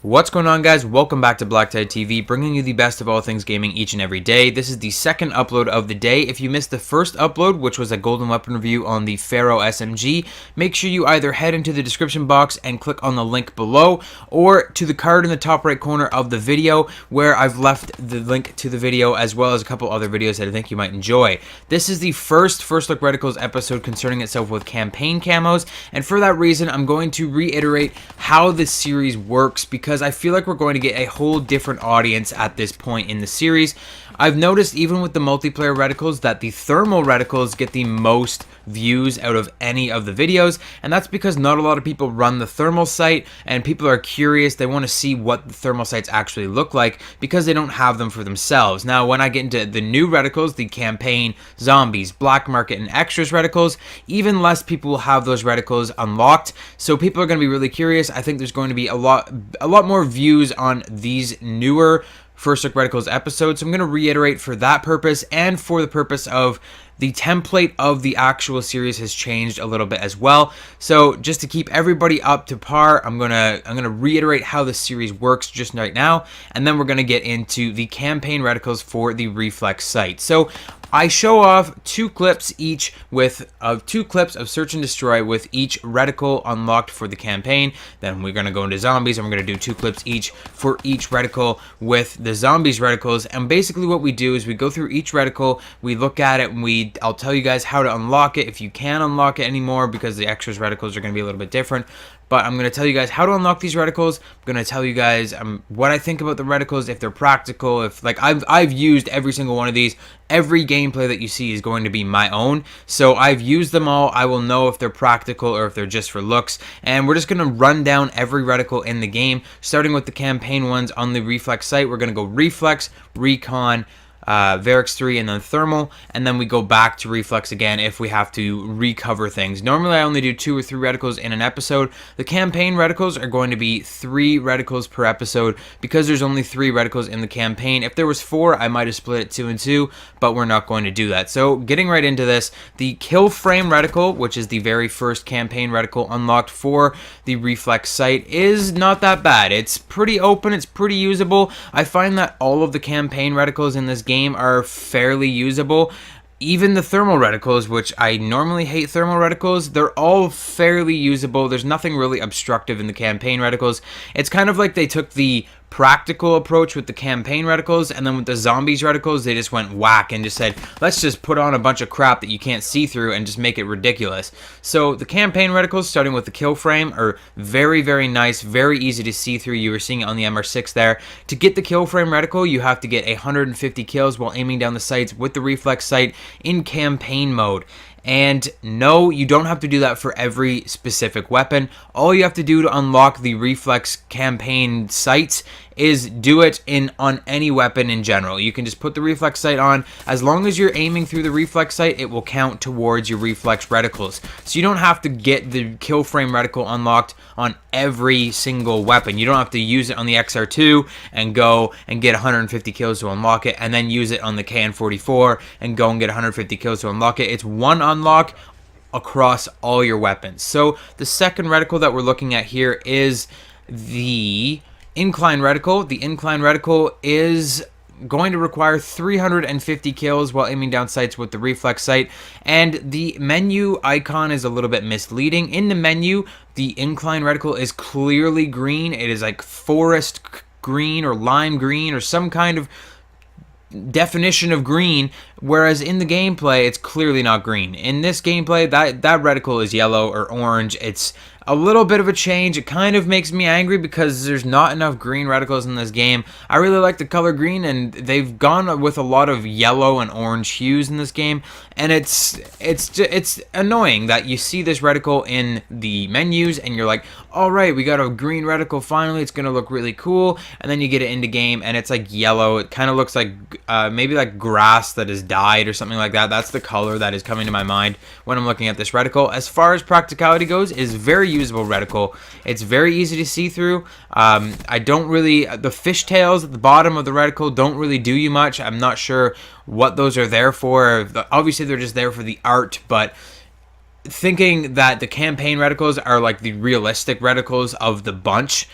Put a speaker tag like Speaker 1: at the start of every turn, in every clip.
Speaker 1: What's going on, guys? Welcome back to BlackTideTV, bringing you the best of all things gaming each and every day. This is the second upload of the day. If you missed the first upload, which was a golden weapon review on the Pharaoh SMG, make sure you either head into the description box and click on the link below, or to the card in the top right corner of the video, where I've left the link to the video, as well as a couple other videos that I think you might enjoy. This is the first Look Reticles episode concerning itself with campaign camos, and for that reason, I'm going to reiterate how this series works, because I feel like we're going to get a whole different audience at this point in the series. I've noticed even with the multiplayer reticles that the thermal reticles get the most views out of any of the videos, and that's because not a lot of people run the thermal sight, and people are curious. They want to see what the thermal sights actually look like because they don't have them for themselves. Now, when I get into the new reticles, the campaign, zombies, black market, and extras reticles, even less people will have those reticles unlocked, so people are going to be really curious. I think there's going to be a lot more views on these newer First Look Reticles episodes. So I'm going to reiterate for that purpose, and for the purpose of the template of the actual series has changed a little bit as well. So just to keep everybody up to par, I'm gonna reiterate how the series works just right now, and then we're gonna get into the campaign reticles for the Reflex site. So I show off two clips each with two clips of search and destroy with each reticle unlocked for the campaign. Then we're gonna go into zombies, and we're gonna do two clips each for each reticle with the zombies reticles. And basically what we do is we go through each reticle, we look at it, and I'll tell you guys how to unlock it, if you can unlock it anymore, because the extras reticles are going to be a little bit different. But I'm going to tell you guys how to unlock these reticles. I'm going to tell you guys what I think about the reticles, if they're practical, if like I've used every single one of these. Every gameplay that you see is going to be my own, so I've used them all. I will know if they're practical or if they're just for looks, and we're just going to run down every reticle in the game, starting with the campaign ones on the Reflex site. We're going to go Reflex, Recon, Varix 3, and then Thermal, and then we go back to Reflex again if we have to recover things. Normally I only do 2 or 3 reticles in an episode. The campaign reticles are going to be 3 reticles per episode, because there's only 3 reticles in the campaign. If there was 4, I might have split it 2 and 2, but we're not going to do that. So getting right into this, the Kill Frame reticle, which is the very first campaign reticle unlocked for the Reflex site, is not that bad. It's pretty open, it's pretty usable. I find that all of the campaign reticles in this game are fairly usable. Even the thermal reticles, which I normally hate thermal reticles, they're all fairly usable. There's nothing really obstructive in the campaign reticles. It's kind of like they took the practical approach with the campaign reticles, and then with the zombies reticles, they just went whack and just said, let's just put on a bunch of crap that you can't see through and just make it ridiculous. So the campaign reticles, starting with the kill frame, are very, very nice, very easy to see through. You were seeing it on the MR6 there. To get the kill frame reticle, you have to get 150 kills while aiming down the sights with the Reflex sight in campaign mode. And no, you don't have to do that for every specific weapon. All you have to do to unlock the Reflex campaign sights is do it on any weapon in general. You can just put the Reflex sight on. As long as you're aiming through the Reflex sight, it will count towards your Reflex reticles. So you don't have to get the kill frame reticle unlocked on every single weapon. You don't have to use it on the XR2 and go and get 150 kills to unlock it, and then use it on the KN44 and go and get 150 kills to unlock it. It's one unlock across all your weapons. So the second reticle that we're looking at here is the Incline reticle. The Incline reticle is going to require 350 kills while aiming down sights with the Reflex sight, and the menu icon is a little bit misleading. In the menu, the Incline reticle is clearly green. It is like forest green or lime green or some kind of definition of green, whereas in the gameplay it's clearly not green. In this gameplay, that reticle is yellow or orange. It's a little bit of a change. It kind of makes me angry because there's not enough green reticles in this game. I really like the color green, and they've gone with a lot of yellow and orange hues in this game, and it's annoying that you see this reticle in the menus and you're like, all right, we got a green reticle finally, it's gonna look really cool, and then you get it into game and it's like yellow. It kind of looks like maybe like grass that has died or something like that. That's the color that is coming to my mind when I'm looking at this reticle. As far as practicality goes, is very usable reticle. It's very easy to see through. I don't really, the fishtails at the bottom of the reticle don't really do you much. I'm not sure what those are there for. Obviously they're just there for the art, but thinking that the campaign reticles are like the realistic reticles of the bunch,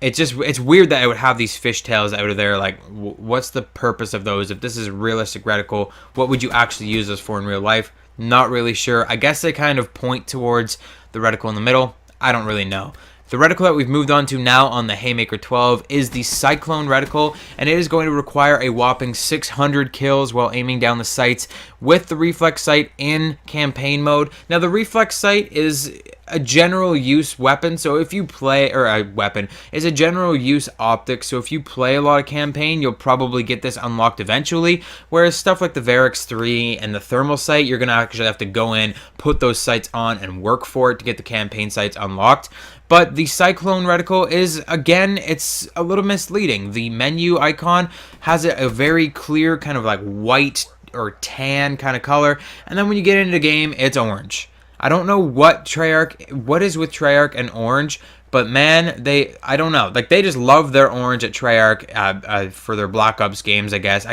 Speaker 1: it's weird that I would have these fishtails out of there. Like, what's the purpose of those? If this is a realistic reticle, what would you actually use those for in real life? Not really sure. I guess they kind of point towards the reticle in the middle. I don't really know. The reticle that we've moved on to now on the Haymaker 12 is the Cyclone reticle, and it is going to require a whopping 600 kills while aiming down the sights with the Reflex sight in campaign mode. Now, the Reflex sight is a general use weapon, so if you play, or a weapon, is a general use optic, so if you play a lot of campaign, you'll probably get this unlocked eventually, whereas stuff like the Varix 3 and the thermal sight, you're going to actually have to go in, put those sights on, and work for it to get the campaign sights unlocked. But the Cyclone reticle is, again, it's a little misleading. The menu icon has a very clear kind of like white or tan kind of color, and then when you get into the game, it's orange. I don't know what is with Treyarch and orange, but man, I don't know. Like, they just love their orange at Treyarch for their Black Ops games, I guess.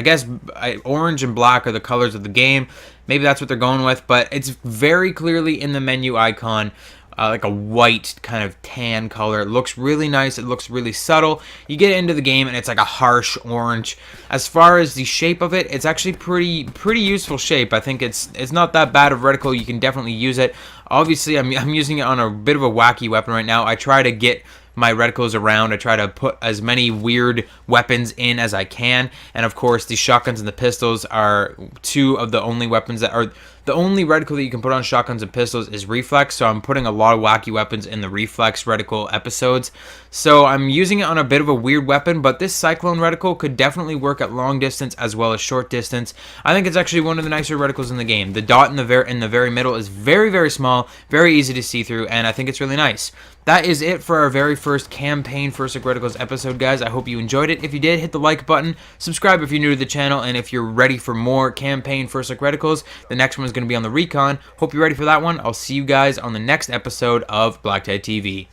Speaker 1: Orange and black are the colors of the game. Maybe that's what they're going with, but it's very clearly in the menu icon. Like a white kind of tan color. It looks really nice. It looks really subtle. You get into the game and it's like a harsh orange. As far as the shape of it, it's actually pretty useful shape. I think it's not that bad of reticle. You can definitely use it. Obviously, I'm using it on a bit of a wacky weapon right now. I try to get my reticles around. I try to put as many weird weapons in as I can, and of course the shotguns and the pistols are two of the only weapons that are the only reticle that you can put on shotguns and pistols is Reflex, so I'm putting a lot of wacky weapons in the Reflex reticle episodes. So I'm using it on a bit of a weird weapon, but this Cyclone reticle could definitely work at long distance as well as short distance. I think it's actually one of the nicer reticles in the game. The dot in the very middle is very, very small, very easy to see through, and I think it's really nice. That is it for our very first Campaign First Look Reticles episode, guys. I hope you enjoyed it. If you did, hit the like button, subscribe if you're new to the channel, and if you're ready for more Campaign First Look Reticles, the next one is going to be on the Recon. Hope you're ready for that one. I'll see you guys on the next episode of BlackTideTV.